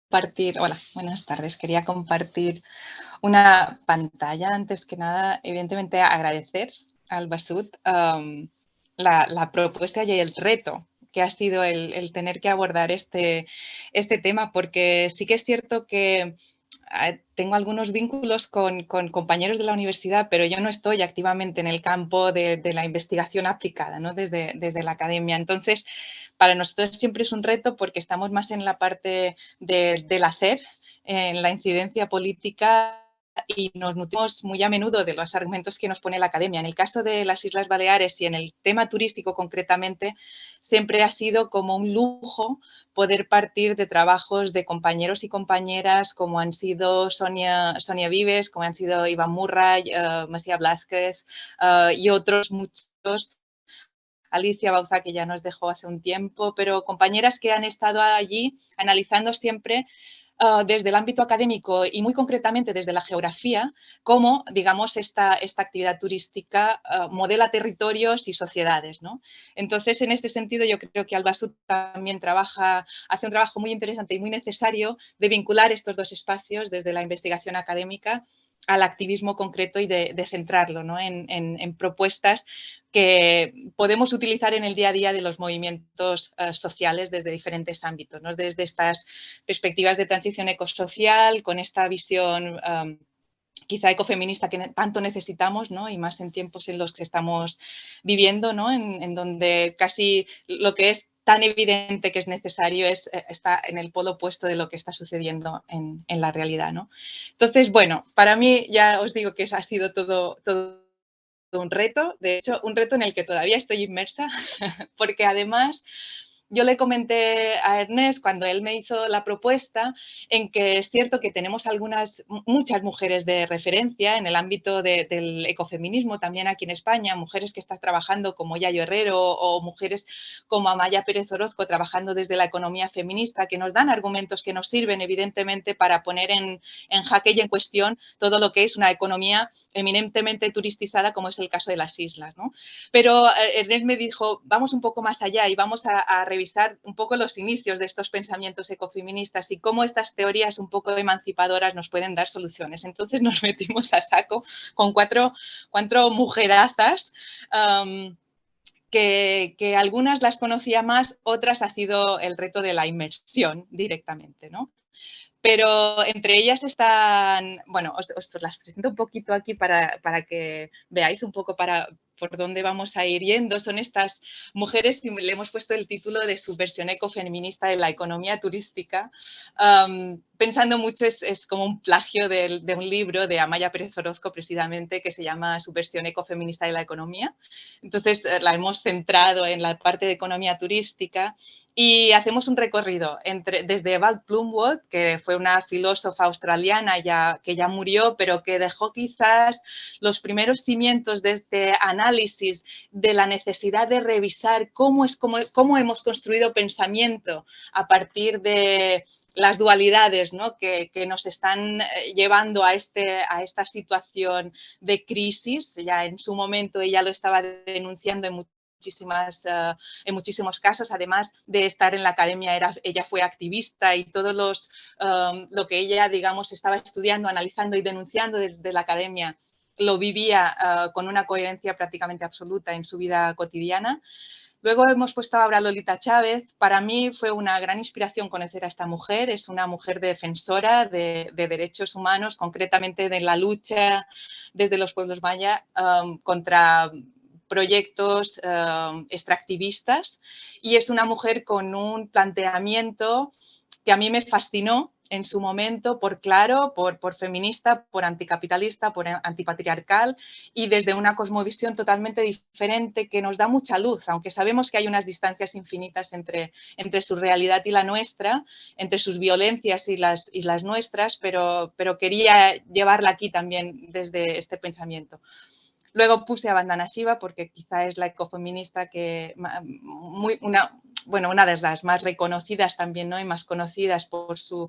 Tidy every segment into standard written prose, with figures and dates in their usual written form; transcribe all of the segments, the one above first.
compartir, hola, buenas tardes. Quería compartir una pantalla. Antes que nada, evidentemente agradecer al Basud la propuesta y el reto que ha sido el tener que abordar este tema, porque sí que es cierto que tengo algunos vínculos con compañeros de la universidad, pero yo no estoy activamente en el campo de la investigación aplicada, ¿no? Desde la academia. Entonces, para nosotros siempre es un reto porque estamos más en la parte del hacer, en la incidencia política, y nos nutrimos muy a menudo de los argumentos que nos pone la academia. En el caso de las Islas Baleares y en el tema turístico concretamente, siempre ha sido como un lujo poder partir de trabajos de compañeros y compañeras como han sido Sonia Vives, como han sido Iván Murray, Masia Blázquez y otros muchos, Alicia Bauza, que ya nos dejó hace un tiempo, pero compañeras que han estado allí analizando siempre desde el ámbito académico y muy concretamente desde la geografía, cómo, digamos, esta actividad turística modela territorios y sociedades, ¿no? Entonces, en este sentido, yo creo que Albasud también hace un trabajo muy interesante y muy necesario de vincular estos dos espacios desde la investigación académica al activismo concreto y de centrarlo, ¿no? en propuestas que podemos utilizar en el día a día de los movimientos sociales desde diferentes ámbitos, ¿no? Desde estas perspectivas de transición ecosocial, con esta visión quizá ecofeminista que tanto necesitamos, ¿no? Y más en tiempos en los que estamos viviendo, ¿no? En donde casi lo que es tan evidente que es necesario está en el polo opuesto de lo que está sucediendo en la realidad, ¿no? Entonces, bueno, para mí ya os digo que ha sido todo un reto, de hecho, un reto en el que todavía estoy inmersa, porque además yo le comenté a Ernest cuando él me hizo la propuesta en que es cierto que tenemos muchas mujeres de referencia en el ámbito del ecofeminismo también aquí en España, mujeres que están trabajando como Yayo Herrero o mujeres como Amaya Pérez Orozco trabajando desde la economía feminista, que nos dan argumentos que nos sirven evidentemente para poner en jaque y en cuestión todo lo que es una economía eminentemente turistizada como es el caso de las islas, ¿no? Pero Ernest me dijo, vamos un poco más allá y vamos a revisar un poco los inicios de estos pensamientos ecofeministas y cómo estas teorías un poco emancipadoras nos pueden dar soluciones. Entonces nos metimos a saco con cuatro mujerazas que algunas las conocía más, otras ha sido el reto de la inmersión directamente, ¿no? Pero entre ellas están, bueno, os las presento un poquito aquí para que veáis un poco por dónde vamos a ir yendo. Son estas mujeres que le hemos puesto el título de subversión ecofeminista de la economía turística. Pensando mucho, es como un plagio de un libro de Amaya Pérez Orozco, precisamente, que se llama Subversión ecofeminista de la economía. Entonces, la hemos centrado en la parte de economía turística y hacemos un recorrido desde Val Plumwood, que fue una filósofa australiana que ya murió, pero que dejó quizás los primeros cimientos de este análisis de la necesidad de revisar cómo hemos construido pensamiento a partir de las dualidades, ¿no? que nos están llevando a esta situación de crisis. Ya en su momento ella lo estaba denunciando en muchísimos casos, además de estar en la academia, ella fue activista y todo lo que ella, digamos, estaba estudiando, analizando y denunciando desde la academia, lo vivía con una coherencia prácticamente absoluta en su vida cotidiana. Luego hemos puesto ahora a Lolita Chávez. Para mí fue una gran inspiración conocer a esta mujer. Es una mujer defensora de derechos humanos, concretamente de la lucha desde los pueblos maya contra proyectos extractivistas, y es una mujer con un planteamiento que a mí me fascinó en su momento por claro, por feminista, por anticapitalista, por antipatriarcal y desde una cosmovisión totalmente diferente que nos da mucha luz, aunque sabemos que hay unas distancias infinitas entre su realidad y la nuestra, entre sus violencias y las nuestras, pero quería llevarla aquí también desde este pensamiento. Luego puse a Vandana Shiva porque quizá es la ecofeminista bueno, una de las más reconocidas también, ¿no? Y más conocidas por su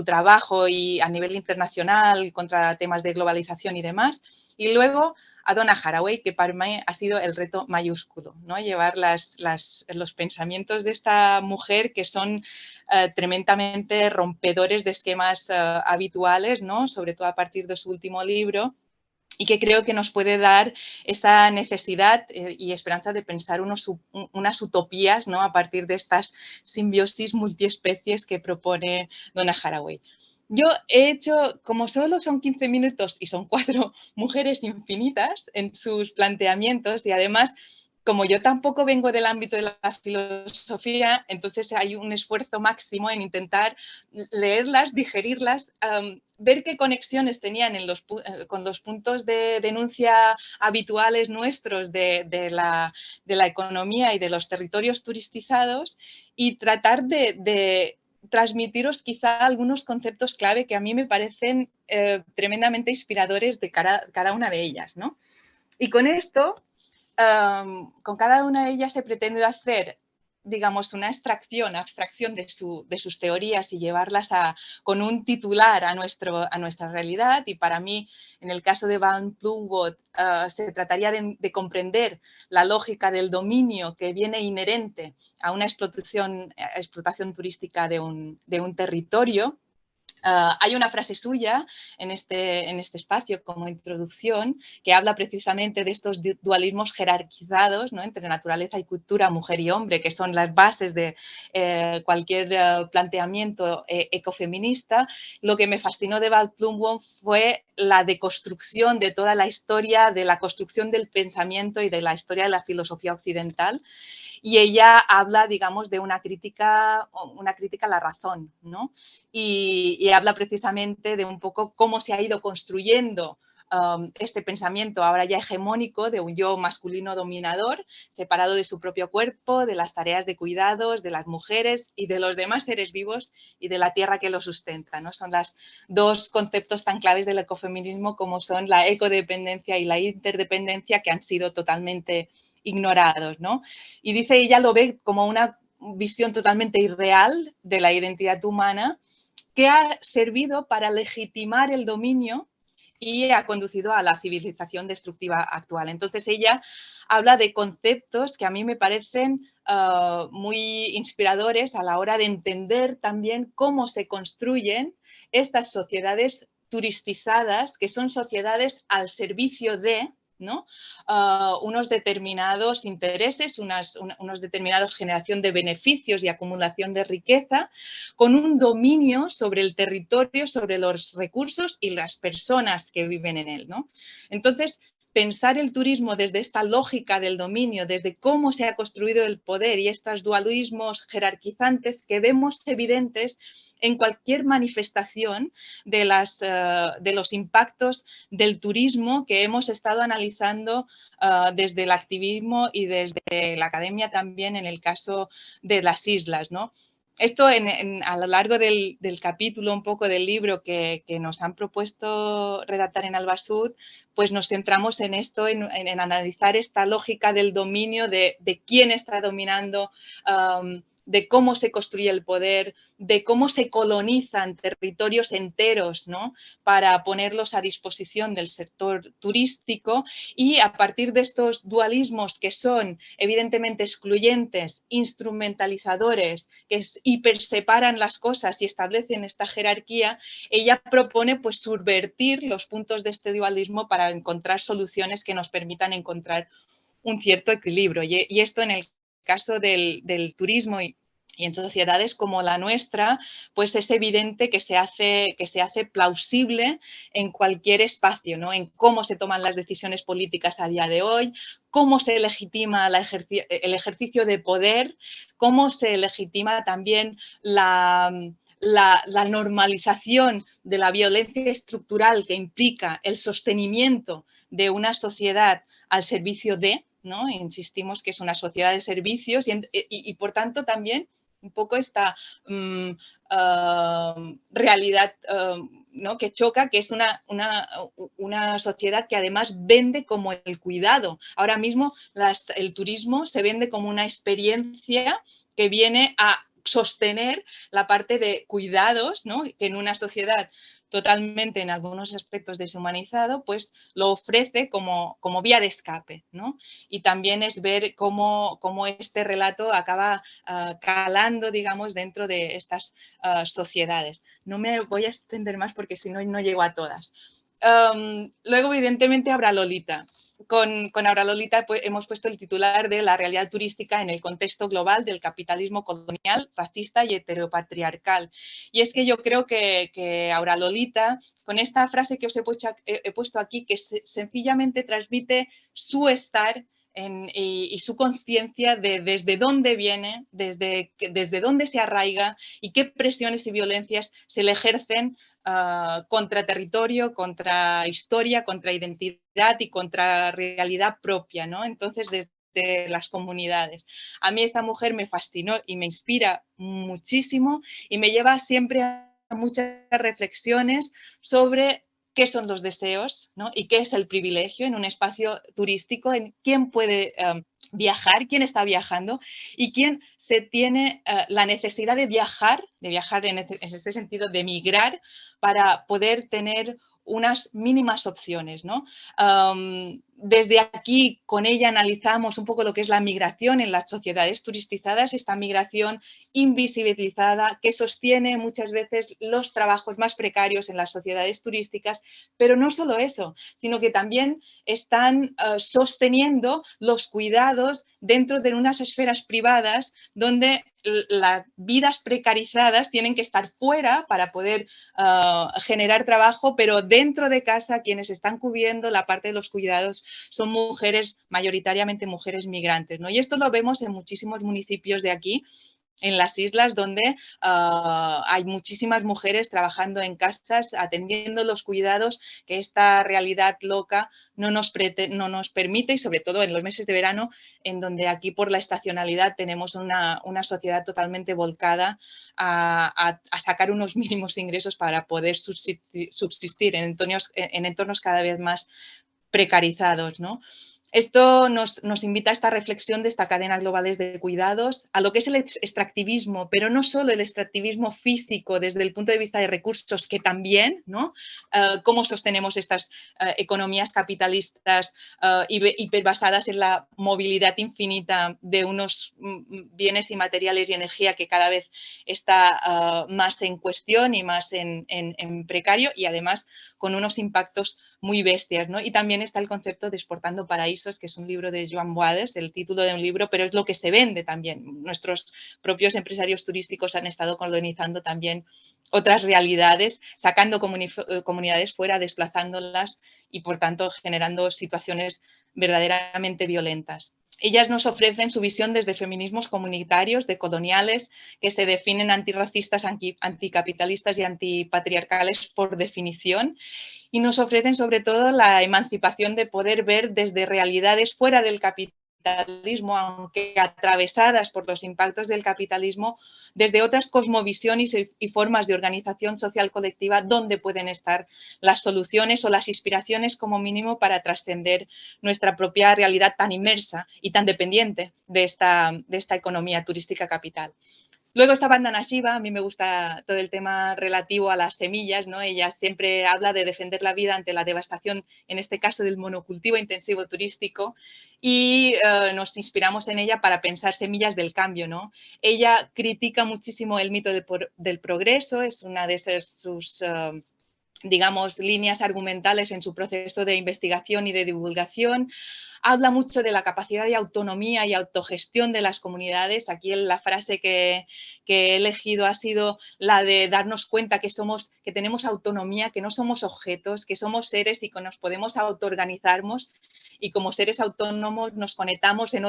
trabajo y a nivel internacional contra temas de globalización y demás. Y luego a Donna Haraway, que para mí ha sido el reto mayúsculo, ¿no? Llevar los pensamientos de esta mujer que son tremendamente rompedores de esquemas habituales, ¿no? Sobre todo a partir de su último libro, y que creo que nos puede dar esa necesidad y esperanza de pensar unas utopías, ¿no? A partir de estas simbiosis multiespecies que propone Donna Haraway. Yo he hecho, como solo son 15 minutos y son 4 mujeres infinitas en sus planteamientos, y además, como yo tampoco vengo del ámbito de la filosofía, entonces hay un esfuerzo máximo en intentar leerlas, digerirlas, ver qué conexiones tenían con los puntos de denuncia habituales nuestros de la economía y de los territorios turistizados, y tratar de transmitiros quizá algunos conceptos clave que a mí me parecen tremendamente inspiradores de cada una de ellas, ¿no? Y con esto, con cada una de ellas se pretende hacer, digamos, una abstracción de sus teorías y llevarlas con un titular a nuestra realidad. Y para mí, en el caso de Van Plumwood, se trataría de comprender la lógica del dominio que viene inherente a una explotación turística de un territorio. Hay una frase suya en este espacio como introducción que habla precisamente de estos dualismos jerarquizados, ¿no? Entre naturaleza y cultura, mujer y hombre, que son las bases de cualquier planteamiento ecofeminista. Lo que me fascinó de Val Plumwood fue la deconstrucción de toda la historia, de la construcción del pensamiento y de la historia de la filosofía occidental. Y ella habla, digamos, de una crítica a la razón, ¿no? Y habla precisamente de un poco cómo se ha ido construyendo este pensamiento ahora ya hegemónico de un yo masculino dominador, separado de su propio cuerpo, de las tareas de cuidados, de las mujeres y de los demás seres vivos y de la tierra que lo sustenta, ¿no? Son los dos conceptos tan claves del ecofeminismo como son la ecodependencia y la interdependencia, que han sido totalmente ignorados, ¿no? Y dice, ella lo ve como una visión totalmente irreal de la identidad humana que ha servido para legitimar el dominio y ha conducido a la civilización destructiva actual. Entonces ella habla de conceptos que a mí me parecen muy inspiradores a la hora de entender también cómo se construyen estas sociedades turistizadas, que son sociedades al servicio de, ¿no? Unos determinados intereses, unos determinados generación de beneficios y acumulación de riqueza, con un dominio sobre el territorio, sobre los recursos y las personas que viven en él, ¿no? Entonces, pensar el turismo desde esta lógica del dominio, desde cómo se ha construido el poder y estos dualismos jerarquizantes que vemos evidentes en cualquier manifestación de los impactos del turismo que hemos estado analizando desde el activismo y desde la academia también en el caso de las islas, ¿no? Esto a lo largo del capítulo, un poco del libro que nos han propuesto redactar en Albasud, pues nos centramos en esto, en analizar esta lógica del dominio, de quién está dominando, de cómo se construye el poder, de cómo se colonizan territorios enteros, ¿no? Para ponerlos a disposición del sector turístico, y a partir de estos dualismos que son evidentemente excluyentes, instrumentalizadores, que hiperseparan las cosas y establecen esta jerarquía, ella propone pues subvertir los puntos de este dualismo para encontrar soluciones que nos permitan encontrar un cierto equilibrio. Y esto en el caso del turismo y en sociedades como la nuestra, pues es evidente que se hace plausible en cualquier espacio, ¿no? En cómo se toman las decisiones políticas a día de hoy, cómo se legitima el ejercicio de poder, cómo se legitima también la normalización de la violencia estructural que implica el sostenimiento de una sociedad al servicio de, ¿no? Insistimos que es una sociedad de servicios y por tanto también un poco esta realidad ¿no? que choca, que es una sociedad que además vende como el cuidado. Ahora mismo el turismo se vende como una experiencia que viene a sostener la parte de cuidados, ¿no? Que en una sociedad totalmente en algunos aspectos deshumanizado, pues lo ofrece como vía de escape, ¿no? Y también es ver cómo este relato acaba calando, digamos, dentro de estas sociedades. No me voy a extender más porque si no, no llego a todas. Luego, evidentemente, habrá Lolita. Con Aura Lolita pues, hemos puesto el titular de la realidad turística en el contexto global del capitalismo colonial, racista y heteropatriarcal. Y es que yo creo que Aura Lolita, con esta frase que os he puesto aquí, que sencillamente transmite su estar y su conciencia de desde dónde viene, desde dónde se arraiga y qué presiones y violencias se le ejercen contra territorio, contra historia, contra identidad y contra realidad propia, ¿no? Entonces, desde las comunidades. A mí esta mujer me fascinó y me inspira muchísimo y me lleva siempre a muchas reflexiones sobre qué son los deseos, ¿no? Y qué es el privilegio en un espacio turístico, en quién puede viajar, quién está viajando y quién se tiene la necesidad de viajar en este sentido, de migrar para poder tener unas mínimas opciones, ¿no? Desde aquí, con ella analizamos un poco lo que es la migración en las sociedades turistizadas, esta migración invisibilizada que sostiene muchas veces los trabajos más precarios en las sociedades turísticas, pero no solo eso, sino que también están sosteniendo los cuidados dentro de unas esferas privadas donde las vidas precarizadas tienen que estar fuera para poder generar trabajo, pero dentro de casa quienes están cubriendo la parte de los cuidados son mujeres, mayoritariamente mujeres migrantes, ¿no? Y esto lo vemos en muchísimos municipios de aquí, en las islas donde hay muchísimas mujeres trabajando en casas, atendiendo los cuidados que esta realidad loca no nos permite, y sobre todo en los meses de verano, en donde aquí por la estacionalidad tenemos una sociedad totalmente volcada a sacar unos mínimos ingresos para poder subsistir en entornos cada vez más precarizados, ¿no? Esto nos invita a esta reflexión de esta cadena globales de cuidados, a lo que es el extractivismo, pero no solo el extractivismo físico desde el punto de vista de recursos, que también, ¿no? Cómo sostenemos estas economías capitalistas hiperbasadas en la movilidad infinita de unos bienes y materiales y energía que cada vez está más en cuestión y más en precario y además con unos impactos muy bestias, ¿no? Y también está el concepto de Exportando Paraísos, que es un libro de Joan Boades, el título de un libro, pero es lo que se vende también. Nuestros propios empresarios turísticos han estado colonizando también otras realidades, sacando comunidades fuera, desplazándolas y, por tanto, generando situaciones verdaderamente violentas. Ellas nos ofrecen su visión desde feminismos comunitarios, decoloniales, que se definen antirracistas, anticapitalistas y antipatriarcales por definición, y nos ofrecen sobre todo la emancipación de poder ver desde realidades fuera del capitalismo, aunque atravesadas por los impactos del capitalismo, desde otras cosmovisiones y formas de organización social colectiva donde pueden estar las soluciones o las inspiraciones como mínimo para trascender nuestra propia realidad tan inmersa y tan dependiente de esta economía turística capital. Luego está Vandana Shiva, a mí me gusta todo el tema relativo a las semillas, ¿no? Ella siempre habla de defender la vida ante la devastación, en este caso del monocultivo intensivo turístico, y nos inspiramos en ella para pensar semillas del cambio, ¿no? Ella critica muchísimo el mito del progreso, es una de sus digamos, líneas argumentales en su proceso de investigación y de divulgación. Habla mucho de la capacidad de autonomía y autogestión de las comunidades. Aquí la frase que he elegido ha sido la de darnos cuenta que tenemos autonomía, que no somos objetos, que somos seres y que nos podemos autoorganizarnos y como seres autónomos nos conectamos con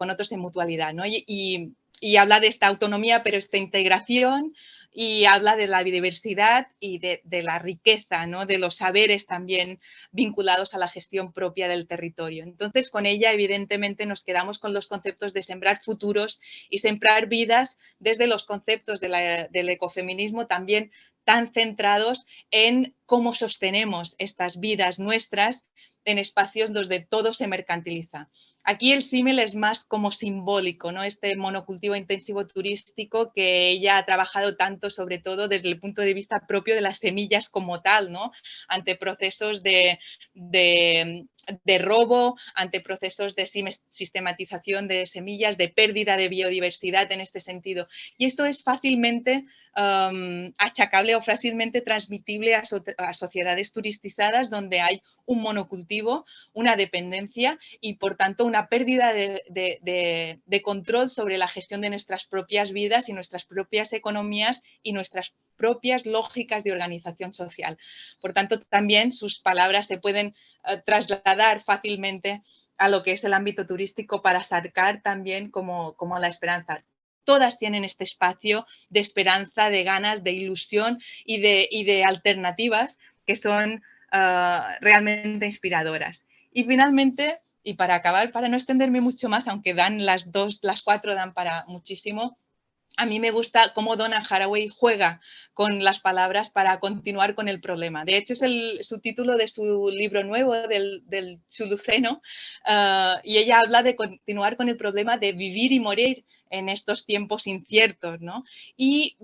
otros en mutualidad, ¿no? Y habla de esta autonomía, pero esta integración, y habla de la biodiversidad y de la riqueza, ¿no? De los saberes también vinculados a la gestión propia del territorio. Entonces, con ella, evidentemente, nos quedamos con los conceptos de sembrar futuros y sembrar vidas desde los conceptos del ecofeminismo también tan centrados en cómo sostenemos estas vidas nuestras en espacios donde todo se mercantiliza. Aquí el símil es más como simbólico, ¿no? Este monocultivo intensivo turístico que ella ha trabajado tanto, sobre todo desde el punto de vista propio de las semillas como tal, ¿no? Ante procesos de robo, ante procesos de sistematización de semillas, de pérdida de biodiversidad en este sentido. Y esto es fácilmente achacable o fácilmente transmitible a sociedades turistizadas donde hay un monocultivo, una dependencia y, por tanto, una pérdida de control sobre la gestión de nuestras propias vidas y nuestras propias economías y nuestras propias lógicas de organización social. Por tanto, también sus palabras se pueden trasladar fácilmente a lo que es el ámbito turístico para sacar también como la esperanza. Todas tienen este espacio de esperanza, de ganas, de ilusión y de alternativas que son realmente inspiradoras. Y finalmente, y para acabar, para no extenderme mucho más, aunque dan las cuatro dan para muchísimo, a mí me gusta cómo Donna Haraway juega con las palabras para continuar con el problema. De hecho, es el subtítulo de su libro nuevo, del Chuluceno, y ella habla de continuar con el problema de vivir y morir en estos tiempos inciertos, ¿no? Y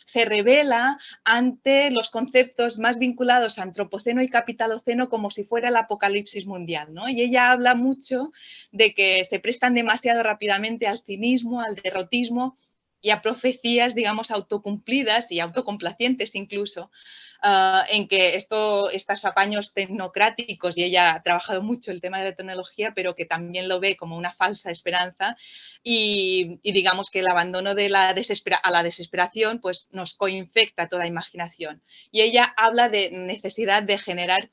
se revela ante los conceptos más vinculados a antropoceno y capitaloceno como si fuera el apocalipsis mundial, ¿no? Y ella habla mucho de que se prestan demasiado rápidamente al cinismo, al derrotismo y a profecías, digamos, autocumplidas y autocomplacientes incluso, en que estos apaños tecnocráticos, y ella ha trabajado mucho el tema de la tecnología, pero que también lo ve como una falsa esperanza y digamos que el abandono a la desesperación pues nos coinfecta toda imaginación. Y ella habla de necesidad de generar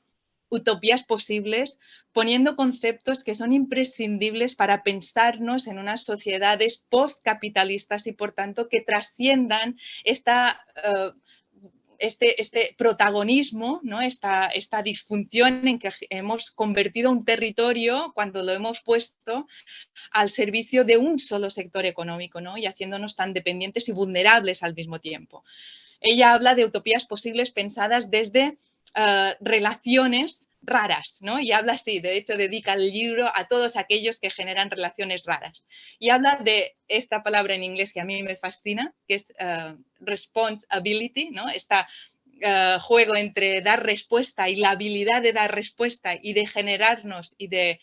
utopías posibles, poniendo conceptos que son imprescindibles para pensarnos en unas sociedades postcapitalistas y, por tanto, que trasciendan este protagonismo, ¿no? esta disfunción en que hemos convertido un territorio cuando lo hemos puesto al servicio de un solo sector económico, ¿no? Y haciéndonos tan dependientes y vulnerables al mismo tiempo. Ella habla de utopías posibles pensadas desde relaciones raras, ¿no? Y habla así, de hecho dedica el libro a todos aquellos que generan relaciones raras. Y habla de esta palabra en inglés que a mí me fascina, que es responsibility, ¿no? Esta juego entre dar respuesta y la habilidad de dar respuesta y de generarnos y de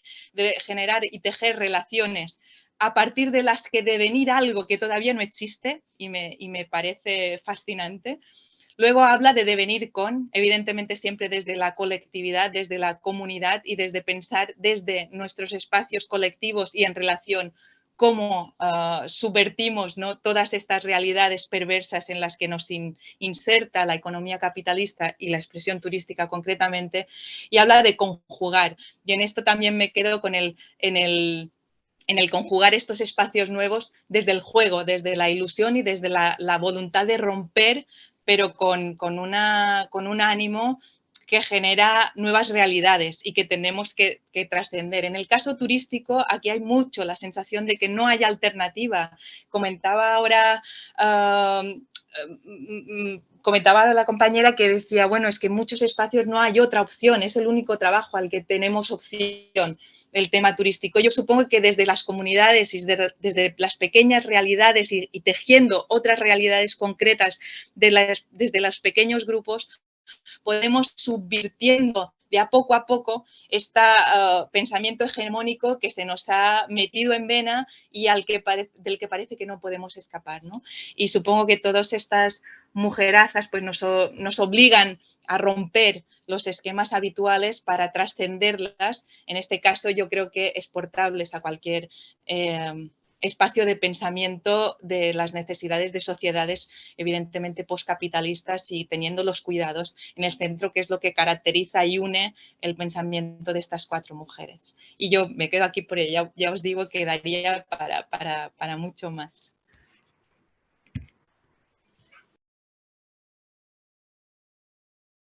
generar y tejer relaciones a partir de las que devenir algo que todavía no existe y me parece fascinante. Luego habla de devenir con, evidentemente siempre desde la colectividad, desde la comunidad y desde pensar desde nuestros espacios colectivos y en relación cómo subvertimos, ¿no? todas estas realidades perversas en las que nos inserta la economía capitalista y la expresión turística concretamente, y habla de conjugar. Y en esto también me quedo con en el conjugar estos espacios nuevos desde el juego, desde la ilusión y desde la voluntad de romper, pero con un ánimo que genera nuevas realidades y que tenemos que trascender. En el caso turístico, aquí hay mucho la sensación de que no hay alternativa. Comentaba ahora comentaba la compañera que decía, bueno, es que en muchos espacios no hay otra opción, es el único trabajo al que tenemos opción, el tema turístico. Yo supongo que desde las comunidades y desde las pequeñas realidades y tejiendo otras realidades concretas desde los pequeños grupos, podemos subvirtiendo de a poco este pensamiento hegemónico que se nos ha metido en vena y del que parece que no podemos escapar, ¿no? Y supongo que todas estas mujerazas pues nos obligan a romper los esquemas habituales para trascenderlas. En este caso yo creo que exportables a cualquier espacio de pensamiento de las necesidades de sociedades evidentemente postcapitalistas y teniendo los cuidados en el centro, que es lo que caracteriza y une el pensamiento de estas cuatro mujeres. Y yo me quedo aquí por ella, ya os digo que daría para mucho más.